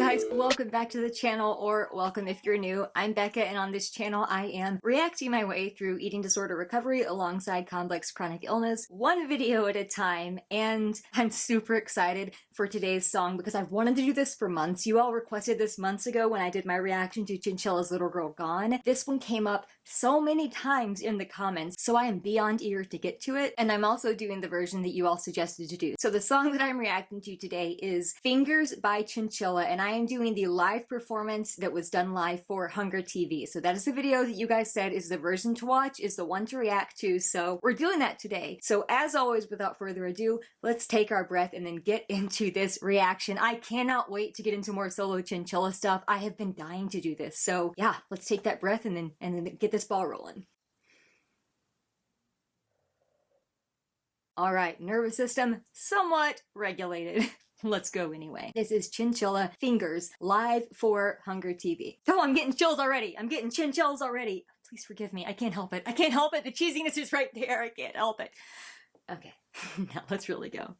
guys, welcome back to the channel, or welcome if you're new. I'm Becca, and on this channel I am reacting my way through eating disorder recovery alongside complex chronic illness, one video at a time, and I'm super excited for today's song because I've wanted to do this for months. You all requested this months ago when I did my reaction to Chinchilla's Little Girl Gone. This one came up so many times in the comments, so I am beyond eager to get to it, and I'm also doing the version that you all suggested to do. So the song that I'm reacting to today is Fingers by Chinchilla, and I am doing the live performance that was done live for HungerTV. So that is the video that you guys said is the version to watch, is the one to react to, so we're doing that today. So as always, without further ado, let's take our breath and then get into this reaction. I cannot wait to get into more solo Chinchilla stuff. I have been dying to do this. So yeah, let's take that breath and then get this ball rolling. All right, nervous system somewhat regulated. Let's go anyway. This is Chinchilla, Fingers, live for HungerTV. Oh, I'm getting chills already. I'm getting chin chills already. Please forgive me. I can't help it. I can't help it. The cheesiness is right there. I can't help it. Okay, now let's really go.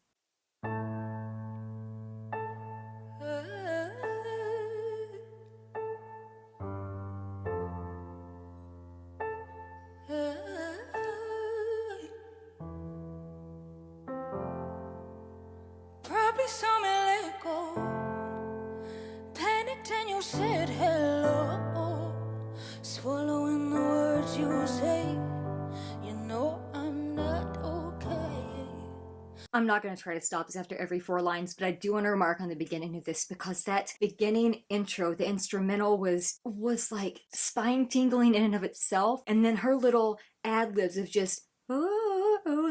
Saw me let go, panicked and you said hello, swallowing the words you say, you know I'm not okay. I'm not going to try to stop this after every 4 lines, but I do want to remark on the beginning of this because that beginning intro, the instrumental was like spine tingling in and of itself, and then her little ad-libs of just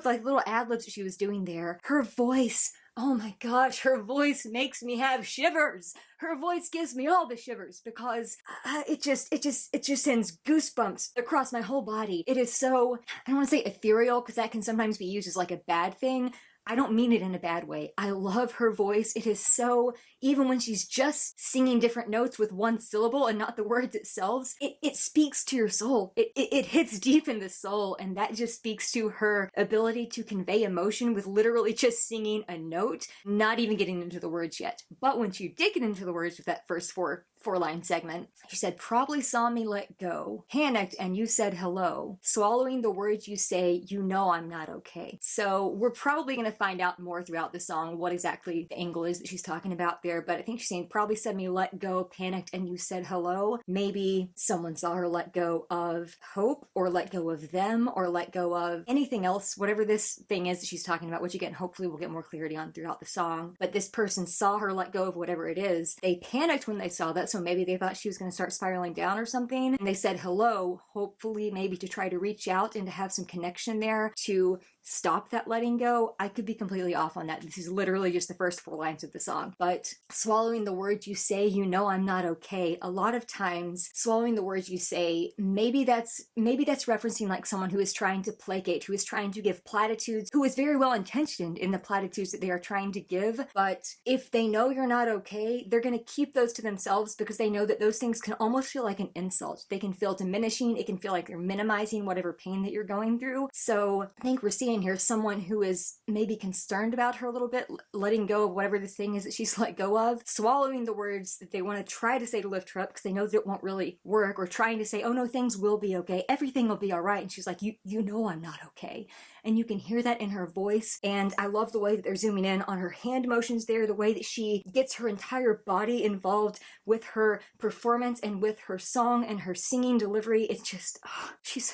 like little ad-libs that she was doing there. Her voice, oh my gosh, her voice makes me have shivers. Her voice gives me all the shivers because it just sends goosebumps across my whole body. It is so, I don't want to say ethereal because that can sometimes be used as like a bad thing. I don't mean it in a bad way. I love her voice. It is so, even when she's just singing different notes with one syllable and not the words itself, it speaks to your soul. It hits deep in the soul, and that just speaks to her ability to convey emotion with literally just singing a note, not even getting into the words yet. But when she did get into the words with that first four-line segment, she said, probably saw me let go, panicked and you said hello, swallowing the words you say, you know I'm not okay. So we're probably going to find out more throughout the song what exactly the angle is that she's talking about there, but I think she's saying probably said me let go, panicked and you said hello. Maybe someone saw her let go of hope, or let go of them, or let go of anything else, whatever this thing is that she's talking about, which again hopefully we'll get more clarity on throughout the song. But this person saw her let go of whatever it is. They panicked when they saw that, so maybe they thought she was going to start spiraling down or something, and they said hello, hopefully maybe to try to reach out and to have some connection there to stop that letting go. I could be completely off on that. This is literally just the first 4 lines of the song. But swallowing the words you say, you know I'm not okay. A lot of times swallowing the words you say, maybe that's referencing like someone who is trying to placate, who is trying to give platitudes, who is very well intentioned in the platitudes that they are trying to give. But if they know you're not okay, they're going to keep those to themselves because they know that those things can almost feel like an insult. They can feel diminishing. It can feel like they're minimizing whatever pain that you're going through. So I think we're seeing here someone who is maybe concerned about her a little bit, letting go of whatever this thing is that she's let go of, swallowing the words that they want to try to say to lift her up because they know that it won't really work, or trying to say, oh no, things will be okay, everything will be all right, and she's like, you know I'm not okay. And you can hear that in her voice, and I love the way that they're zooming in on her hand motions there, the way that she gets her entire body involved with her performance and with her song and her singing delivery. It's just, oh, she's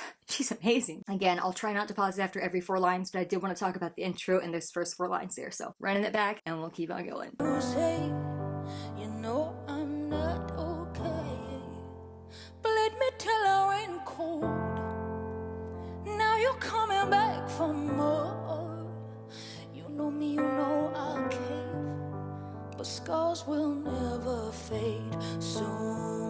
amazing. Again, I'll try not to pause it after every 4 lines, but I did want to talk about the intro and those first 4 lines there, so running it back and we'll keep on going. You say, you know I'm not okay, but let me tell her I ain't cold. Now you're coming back for more. You know me, you know I'll cave, but scars will never fade. So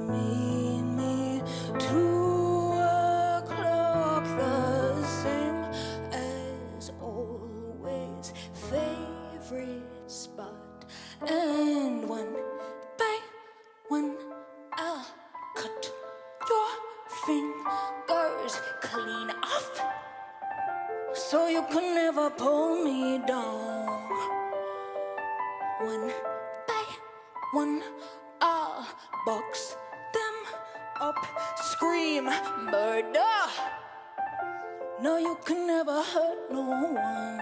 meet me to a clock the same as always, favorite spot. And one by one I'll cut your fingers clean off, so you can never pull me down. One by one box them up, scream murder. No, you can never hurt no one.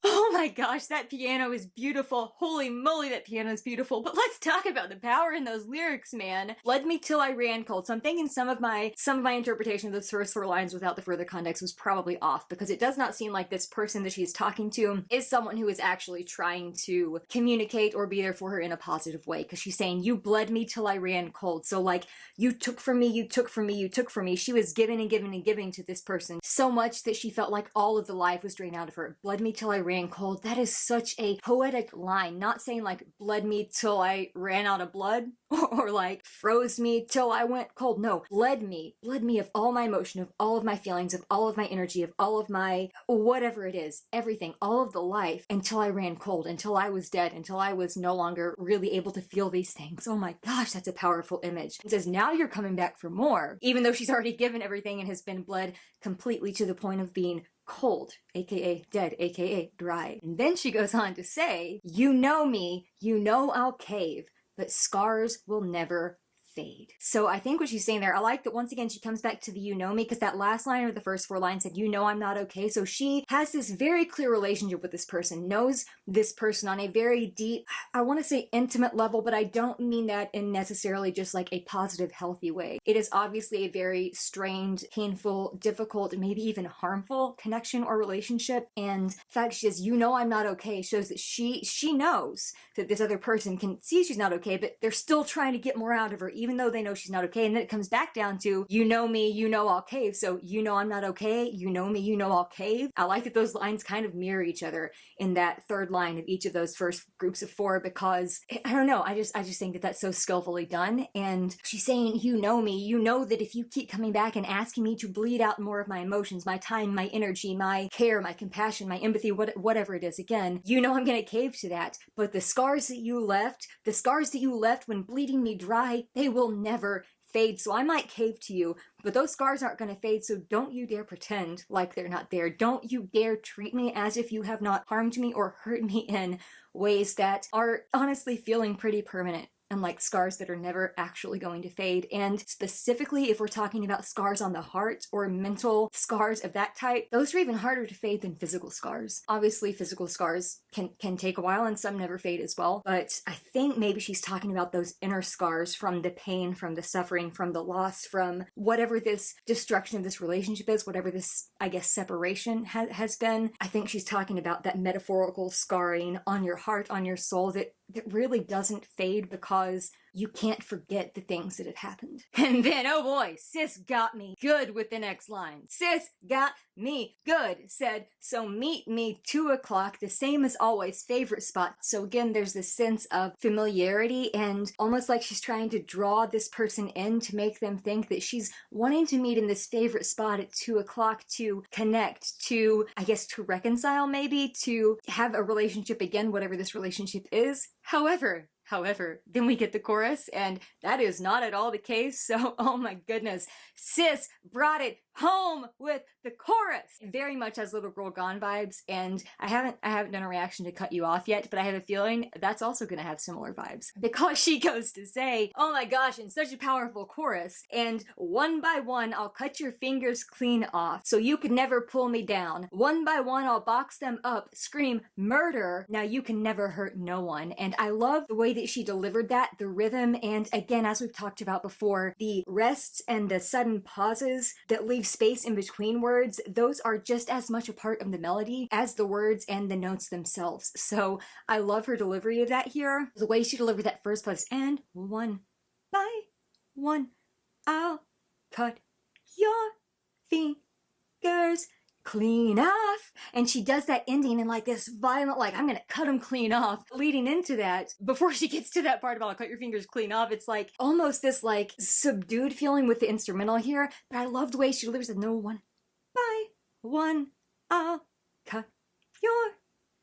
Oh my gosh, that piano is beautiful. Holy moly, that piano is beautiful. But let's talk about the power in those lyrics, man. Led me till I ran cold. So I'm thinking some of my interpretation of those first four lines without the further context was probably off, because it does not seem like this person that she's talking to is someone who is actually trying to communicate or be there for her in a positive way. Because she's saying, you bled me till I ran cold. So like, you took from me, you took from me, you took from me. She was giving and giving and giving to this person so much that she felt like all of the life was drained out of her. Bled me till I ran cold. That is such a poetic line. Not saying like bled me till I ran out of blood or like froze me till I went cold. No, bled me of all my emotion, of all of my feelings, of all of my energy, of all of my whatever it is, everything, all of the life until I ran cold, until I was dead, until I was no longer really able to feel these things. Oh my gosh, that's a powerful image. It says, now you're coming back for more, even though she's already given everything and has been bled completely to the point of being cold, aka dead, aka dry. And then she goes on to say, you know me, you know I'll cave, but scars will never fade. So I think what she's saying there, I like that once again she comes back to the you know me, because that last line of the first four lines said, you know I'm not okay. So she has this very clear relationship with this person, knows this person on a very deep, I want to say intimate level, but I don't mean that in necessarily just like a positive, healthy way. It is obviously a very strained, painful, difficult, maybe even harmful connection or relationship. And the fact she says, you know I'm not okay, shows that she knows that this other person can see she's not okay, but they're still trying to get more out of her, even though they know she's not okay. And then it comes back down to, you know me, you know I'll cave. So you know I'm not okay, you know me, you know I'll cave. I like that those lines kind of mirror each other in that third line of each of those first groups of four, because I don't know, I just think that that's so skillfully done. And she's saying, you know me, you know that if you keep coming back and asking me to bleed out more of my emotions, my time, my energy, my care, my compassion, my empathy, whatever it is, again, you know I'm gonna cave to that. But the scars that you left when bleeding me dry, they will never fade. So I might cave to you, but those scars aren't going to fade. So don't you dare pretend like they're not there. Don't you dare treat me as if you have not harmed me or hurt me in ways that are honestly feeling pretty permanent, and like scars that are never actually going to fade. And specifically, if we're talking about scars on the heart or mental scars of that type, those are even harder to fade than physical scars. Obviously, physical scars can take a while, and some never fade as well. But I think maybe she's talking about those inner scars from the pain, from the suffering, from the loss, from whatever this destruction of this relationship is, whatever this, I guess, separation has been. I think she's talking about that metaphorical scarring on your heart, on your soul, that really doesn't fade because you can't forget the things that have happened. And then, oh boy, sis got me good with the next line. Sis got me good, said, so meet me 2 o'clock, the same as always, favorite spot. So again, there's this sense of familiarity, and almost like she's trying to draw this person in to make them think that she's wanting to meet in this favorite spot at 2 o'clock to connect, to, I guess, to reconcile maybe, to have a relationship again, whatever this relationship is. However, then we get the chorus, and that is not at all the case. So, oh my goodness, sis brought it home with the chorus. It very much has Little Girl Gone vibes, and I haven't done a reaction to Cut You Off yet, but I have a feeling that's also gonna have similar vibes, because she goes to say, oh my gosh, in such a powerful chorus, and one by one I'll cut your fingers clean off so you could never pull me down. One by one I'll box them up, scream murder, now you can never hurt no one. And I love the way that she delivered that, the rhythm, and again, as we've talked about before, the rests and the sudden pauses that leave space in between words, those are just as much a part of the melody as the words and the notes themselves. So I love her delivery of that here. The way she delivered that first place, and one by one I'll cut your fingers clean off, and she does that ending in like this violent, like, I'm gonna cut them clean off, leading into that. Before she gets to that part about I'll cut your fingers clean off, it's like almost this like subdued feeling with the instrumental here, but I love the way she delivers it. No, one by one I'll cut your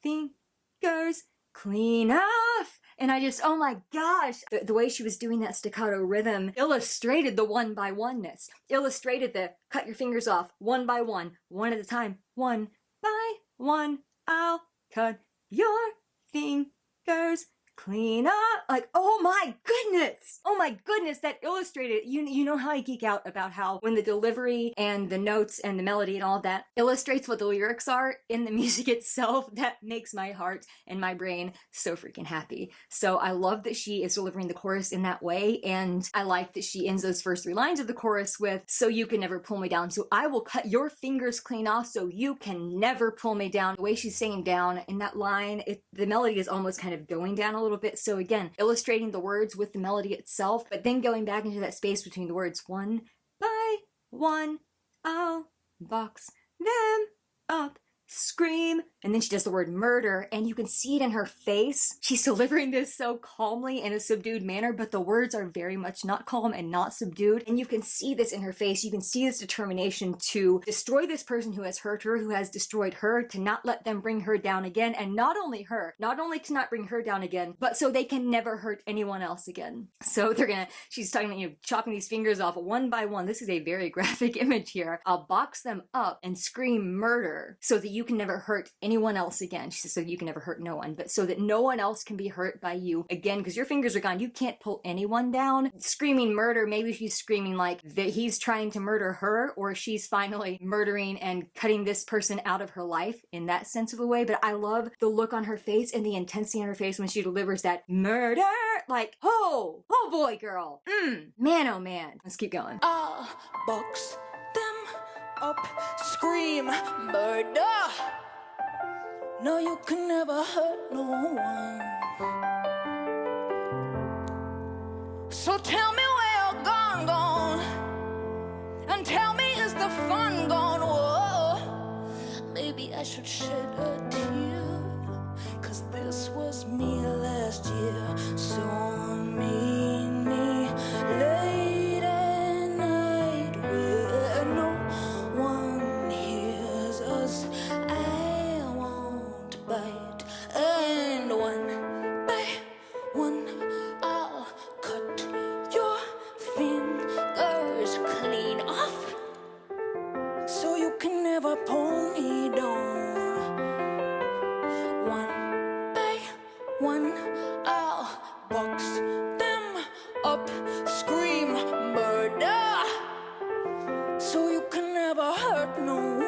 fingers clean off. And I just, oh my gosh, the way she was doing that staccato rhythm illustrated the one by oneness, illustrated the cut your fingers off one by one at a time. One by one, I'll cut your fingers clean up. like, oh my goodness! Oh my goodness, that illustrated, you know how I geek out about how when the delivery and the notes and the melody and all that illustrates what the lyrics are in the music itself, that makes my heart and my brain so freaking happy. So I love that she is delivering the chorus in that way, and I like that she ends those first 3 lines of the chorus with, so you can never pull me down, so I will cut your fingers clean off so you can never pull me down. The way she's singing down in that line, the melody is almost kind of going down a little bit, so again, illustrating the words with the melody itself, but then going back into that space between the words. One by one, I'll box them up, scream, and then she does the word murder, and you can see it in her face. She's delivering this so calmly in a subdued manner, but the words are very much not calm and not subdued, and you can see this in her face. You can see this determination to destroy this person who has hurt her, who has destroyed her, to not let them bring her down again, and not only to not bring her down again, but so they can never hurt anyone else again. So she's talking about, chopping these fingers off one by one. This is a very graphic image here. I'll box them up and scream murder so that you can never hurt anyone else again. She says, so you can never hurt no one, but so that no one else can be hurt by you again, because your fingers are gone. You can't pull anyone down. Screaming murder, maybe she's screaming like that he's trying to murder her, or she's finally murdering and cutting this person out of her life in that sense of a way. But I love the look on her face and the intensity on her face when she delivers that murder, like, oh boy, girl. Man, oh man. Let's keep going. I'll box them up, scream murder. No, you can never hurt no one. So tell me where you're gone, and tell me is the fun gone? Whoa, maybe I should shed a tear, 'cause this was me last year. So mean me late at night where no one hears us. I won't bite, and one by one I'll cut your fingers clean off so you can never pull me down. One by one I'll box them up, scream murder so you can never hurt no one.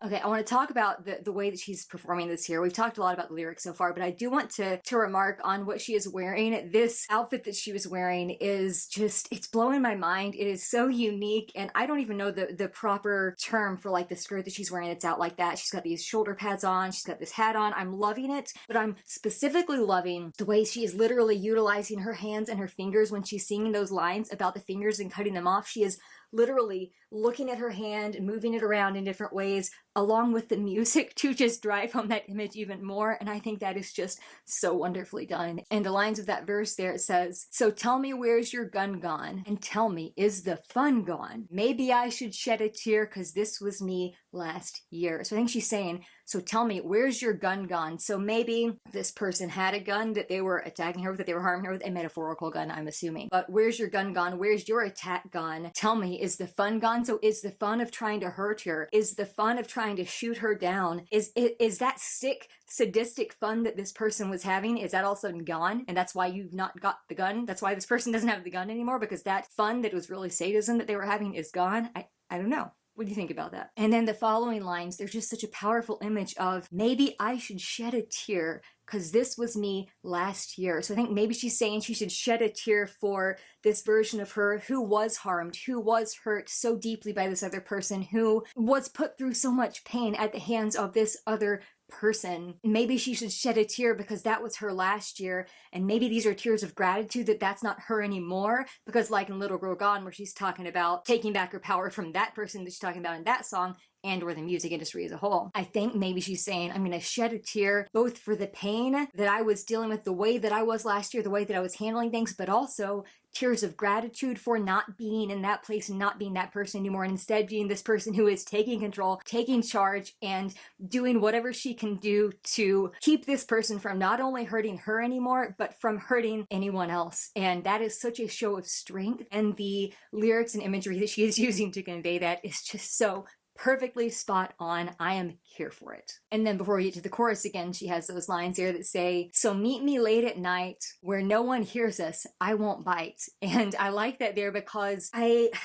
Okay, I want to talk about the way that she's performing this here. We've talked a lot about the lyrics so far, but I do want to remark on what she is wearing. This outfit that she was wearing is just, it's blowing my mind. It is so unique, and I don't even know the proper term for like the skirt that she's wearing. It's out like that. She's got these shoulder pads on. She's got this hat on. I'm loving it, but I'm specifically loving the way she is literally utilizing her hands and her fingers when she's singing those lines about the fingers and cutting them off. She is literally looking at her hand and moving it around in different ways along with the music to just drive home that image even more, and I think that is just so wonderfully done. And the lines of that verse there, it says, so tell me where's your gun gone, and tell me is the fun gone? Maybe I should shed a tear, 'cause this was me last year. So I think she's saying, so tell me where's your gun gone? So maybe this person had a gun that they were attacking her with, that they were harming her with, a metaphorical gun, I'm assuming. But where's your gun gone? Where's your attack gone? Tell me, is the fun gone? So is the fun of trying to hurt her, is the fun of trying to shoot her down, is that sick, sadistic fun that this person was having, is that all of a sudden gone? And that's why you've not got the gun? That's why this person doesn't have the gun anymore, because that fun that was really sadism that they were having is gone? I don't know. What do you think about that? And then the following lines, there's just such a powerful image of, maybe I should shed a tear, 'cause this was me last year. So I think maybe she's saying she should shed a tear for this version of her who was harmed, who was hurt so deeply by this other person, who was put through so much pain at the hands of this other person. Maybe she should shed a tear because that was her last year, and maybe these are tears of gratitude that that's not her anymore, because like in Little Girl Gone, where she's talking about taking back her power from that person that she's talking about in that song, and or the music industry as a whole. I think maybe she's saying, I'm gonna shed a tear both for the pain that I was dealing with, the way that I was last year, the way that I was handling things, but also tears of gratitude for not being in that place and not being that person anymore, and instead being this person who is taking control, taking charge, and doing whatever she can do to keep this person from not only hurting her anymore, but from hurting anyone else. And that is such a show of strength, and the lyrics and imagery that she is using to convey that is just so perfectly spot on. I am here for it. And then before we get to the chorus again, she has those lines here that say, so meet me late at night where no one hears us, I won't bite. And I like that there because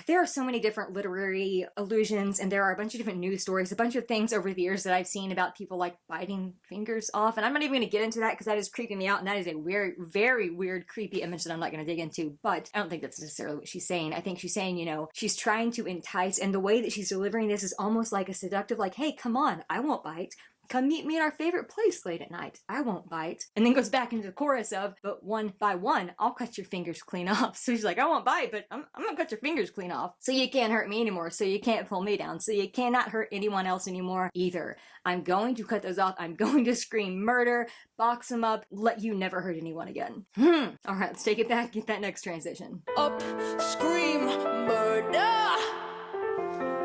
there are so many different literary allusions, and there are a bunch of different news stories, a bunch of things over the years that I've seen about people like biting fingers off. And I'm not even going to get into that because that is creeping me out, and that is a weird, very weird, creepy image that I'm not going to dig into. But I don't think that's necessarily what she's saying. I think she's saying, you know, she's trying to entice, and the way that she's delivering this is almost like a seductive, like, hey, come on, I won't bite. Come meet me at our favorite place late at night. I won't bite. And then goes back into the chorus of, but one by one, I'll cut your fingers clean off. So she's like, I won't bite, but I'm gonna cut your fingers clean off. So you can't hurt me anymore. So you can't pull me down. So you cannot hurt anyone else anymore either. I'm going to cut those off. I'm going to scream murder, box them up, let you never hurt anyone again. All right, let's take it back. Get that next transition. Up, scream, murder,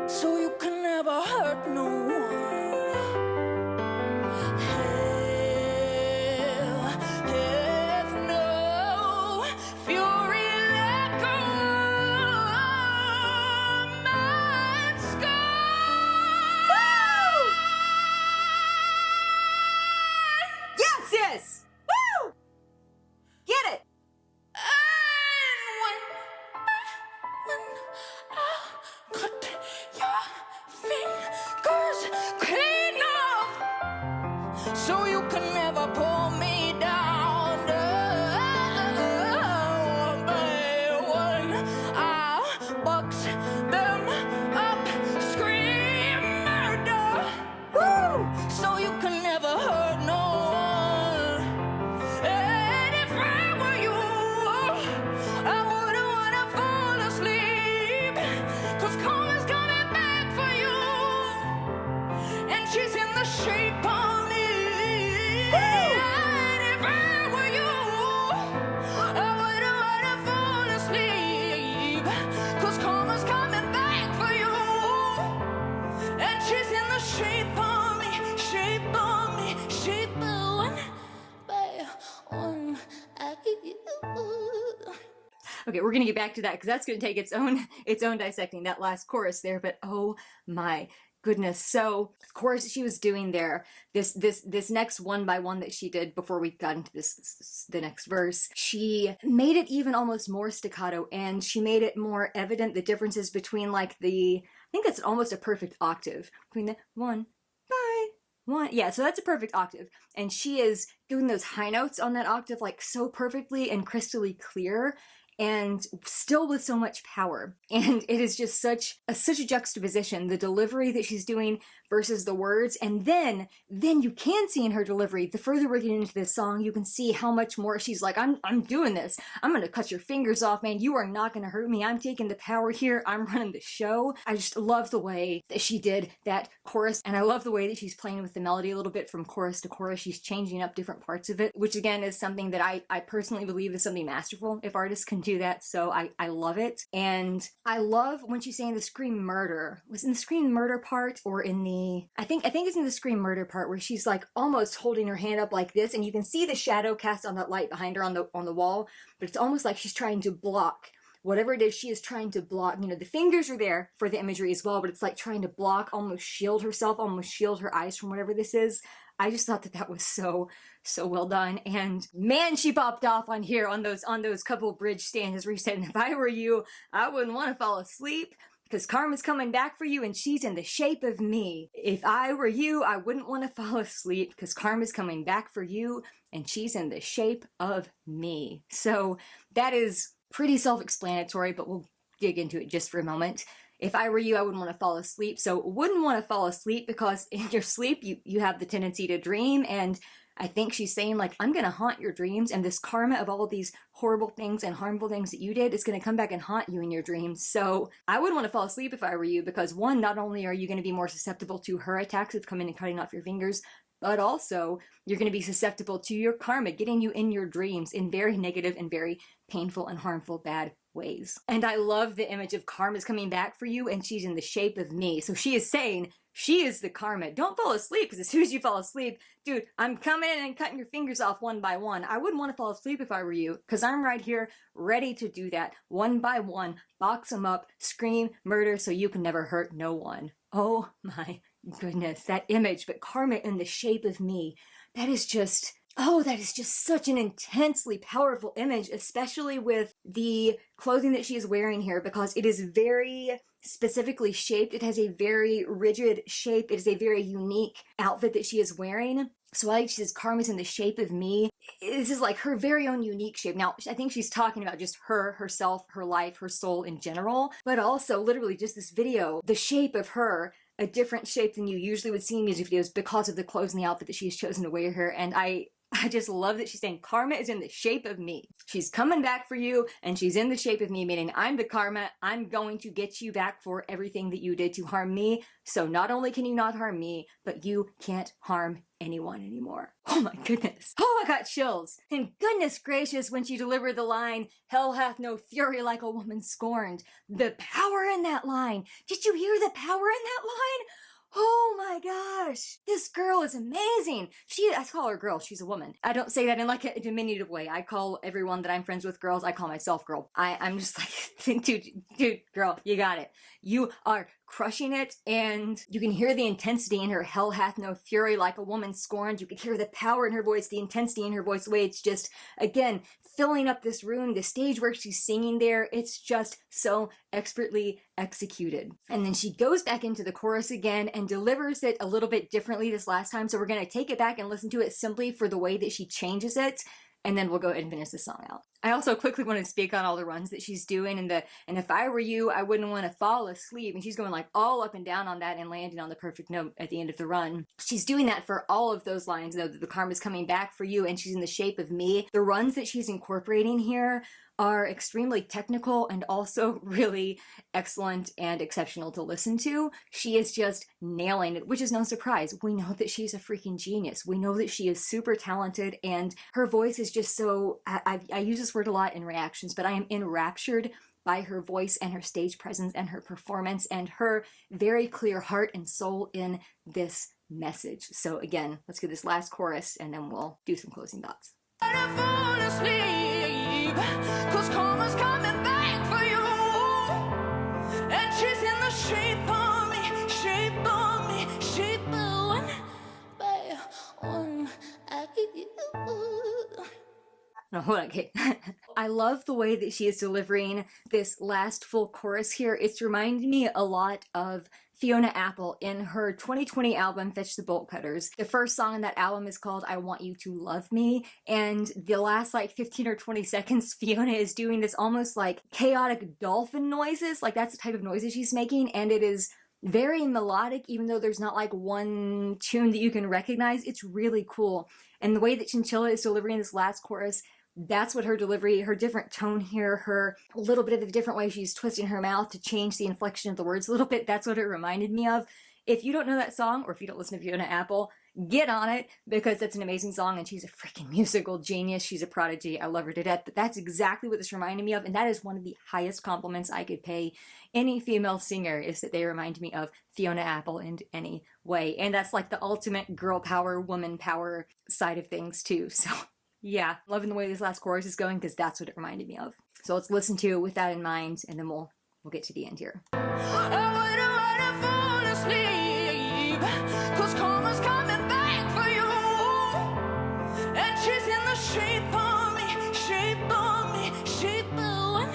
so you can never hurt no one. So you can never pull me down. By one, I'll box them up, scream murder. Woo! So you can never hurt no one. And if I were you, I wouldn't wanna fall asleep, 'cause karma's coming back for you, and she's in the shape of Okay, we're gonna get back to that because that's gonna take its own dissecting, that last chorus there, but oh my goodness. So the chorus she was doing there, this next one by one that she did before we got into the next verse, she made it even almost more staccato, and she made it more evident the differences between like I think that's almost a perfect octave between the one by one. Yeah, so that's a perfect octave. And she is doing those high notes on that octave like so perfectly and crystally clear, and still with so much power. And it is just such a juxtaposition, the delivery that she's doing versus the words. And then you can see in her delivery, the further we're getting into this song, you can see how much more she's like, I'm doing this. I'm gonna cut your fingers off, man. You are not gonna hurt me. I'm taking the power here. I'm running the show. I just love the way that she did that chorus. And I love the way that she's playing with the melody a little bit from chorus to chorus. She's changing up different parts of it, which again is something that I personally believe is something masterful if artists can do that. So I love it. And I love when she's saying the scream murder. Was it in the scream murder part or in the, I think it's in the scream murder part where she's like almost holding her hand up like this, and you can see the shadow cast on that light behind her on the wall, but it's almost like she's trying to block whatever it is she is trying to block. You know, the fingers are there for the imagery as well, but it's like trying to block, almost shield herself, almost shield her eyes from whatever this is. I just thought that was so well done. And man, she popped off on here on those couple bridge stanzas where she said, if I were you, I wouldn't want to fall asleep, because karma's coming back for you and she's in the shape of me. If I were you, I wouldn't want to fall asleep, because karma's coming back for you and she's in the shape of me. So that is pretty self-explanatory, but we'll dig into it just for a moment. If I were you, I wouldn't want to fall asleep. So wouldn't want to fall asleep because in your sleep, you have the tendency to dream. And I think she's saying, like, I'm going to haunt your dreams, and this karma of all of these horrible things and harmful things that you did is going to come back and haunt you in your dreams. So I wouldn't want to fall asleep if I were you, because one, not only are you going to be more susceptible to her attacks of coming and cutting off your fingers, but also you're going to be susceptible to your karma getting you in your dreams in very negative and very painful and harmful bad ways. And I love the image of karma's coming back for you and she's in the shape of me. So she is saying She is the karma. Don't fall asleep, because as soon as you fall asleep, dude, I'm coming in and cutting your fingers off one by one. I wouldn't want to fall asleep if I were you, because I'm right here ready to do that one by one, box them up, scream, murder, so you can never hurt no one. Oh my goodness, that image, but karma in the shape of me, that is just... Oh, that is just such an intensely powerful image, especially with the clothing that she is wearing here, because it is very specifically shaped. It has a very rigid shape. It is a very unique outfit that she is wearing. So I like she says karma's in the shape of me. This is like her very own unique shape. Now, I think she's talking about just her, herself, her life, her soul in general, but also literally just this video, the shape of her, a different shape than you usually would see in music videos because of the clothes and the outfit that she has chosen to wear here. And I just love that she's saying karma is in the shape of me. She's coming back for you, and she's in the shape of me, meaning I'm the karma. I'm going to get you back for everything that you did to harm me. So not only can you not harm me, but you can't harm anyone anymore. Oh my goodness. Oh, I got chills. And goodness gracious, when she delivered the line, hell hath no fury like a woman scorned. The power in that line. Did you hear the power in that line? Oh my gosh, this girl is amazing. I call her girl, she's a woman. I don't say that in like a diminutive way. I call everyone that I'm friends with girls. I call myself girl. I'm just like, dude, girl, you got it. You are crushing it, and you can hear the intensity in her. Hell hath no fury like a woman scorned. You can hear the power in her voice, the intensity in her voice, the way it's just, again, filling up this room, the stage where she's singing there. It's just so expertly executed. And then she goes back into the chorus again and delivers it a little bit differently this last time. So we're going to take it back and listen to it simply for the way that she changes it. And then we'll go ahead and finish the song out. I also quickly want to speak on all the runs that she's doing, and if I were you, I wouldn't want to fall asleep. And she's going like all up and down on that and landing on the perfect note at the end of the run. She's doing that for all of those lines, though, that the karma's coming back for you, and she's in the shape of me. The runs that she's incorporating here are extremely technical and also really excellent and exceptional to listen to. She is just nailing it, which is no surprise. We know that she's a freaking genius. We know that she is super talented, and her voice is just so... I use this word a lot in reactions, but I am enraptured by her voice and her stage presence and her performance and her very clear heart and soul in this message. So again, let's get this last chorus and then we'll do some closing thoughts. Fall asleep, 'cause karma's coming back for you, and she's in the shape of me, shape of me, shape of one by one. No, hold on, okay. I love the way that she is delivering this last full chorus here. It's reminding me a lot of Fiona Apple in her 2020 album, Fetch the Bolt Cutters. The first song on that album is called I Want You to Love Me, and the last like 15 or 20 seconds, Fiona is doing this almost like chaotic dolphin noises, like that's the type of noises she's making, and it is very melodic, even though there's not like one tune that you can recognize. It's really cool. And the way that Chinchilla is delivering this last chorus, that's what her delivery, her different tone here, her a little bit of a different way she's twisting her mouth to change the inflection of the words a little bit, that's what it reminded me of. If you don't know that song, or if you don't listen to Fiona Apple, get on it, because that's an amazing song, and she's a freaking musical genius. She's a prodigy. I love her to death, but that's exactly what this reminded me of, and that is one of the highest compliments I could pay any female singer, is that they remind me of Fiona Apple in any way. And that's like the ultimate girl power, woman power side of things too. So yeah, loving the way this last chorus is going, because that's what it reminded me of. So let's listen to it with that in mind, and then we'll get to the end here. I wouldn't fall asleep, 'cause karma's coming back for you, and she's in the shape of me, shape of me, shape of one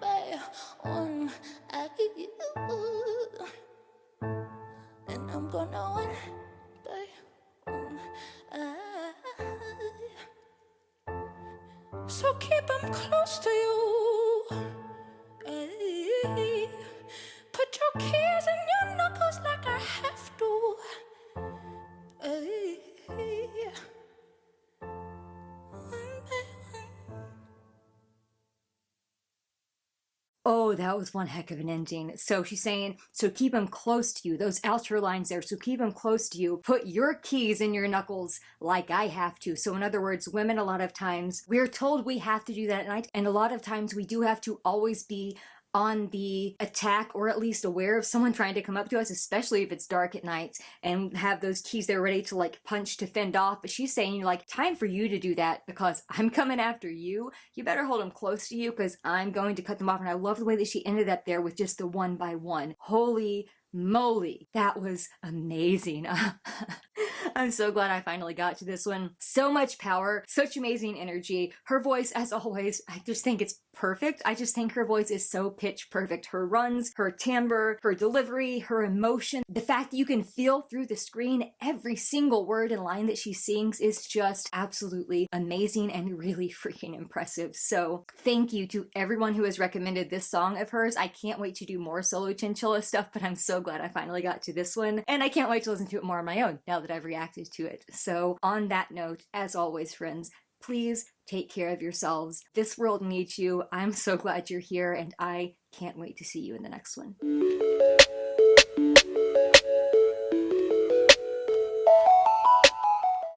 by one. And I'm gonna one by one. So keep them close to you. Put your keys in your knuckles like I have to. Oh, that was one heck of an ending. So she's saying, so keep them close to you. Those outro lines there, so keep them close to you. Put your keys in your knuckles like I have to. So in other words, women, a lot of times, we're told we have to do that at night. And a lot of times we do have to always be on the attack, or at least aware of someone trying to come up to us, especially if it's dark at night, and have those keys there ready to like punch to fend off. But she's saying, like, time for you to do that because I'm coming after you. You better hold them close to you because I'm going to cut them off. And I love the way that she ended up there with just the one by one. Holy moly, that was amazing. I'm so glad I finally got to this one. So much power, such amazing energy. Her voice, as always, I just think it's perfect. I just think her voice is so pitch perfect. Her runs, her timbre, her delivery, her emotion, the fact that you can feel through the screen every single word and line that she sings is just absolutely amazing and really freaking impressive. So thank you to everyone who has recommended this song of hers. I can't wait to do more solo Chinchilla stuff, but I'm so glad I finally got to this one. And I can't wait to listen to it more on my own now that I've reacted to it. So on that note, as always, friends, please take care of yourselves. This world needs you. I'm so glad you're here, and I can't wait to see you in the next one.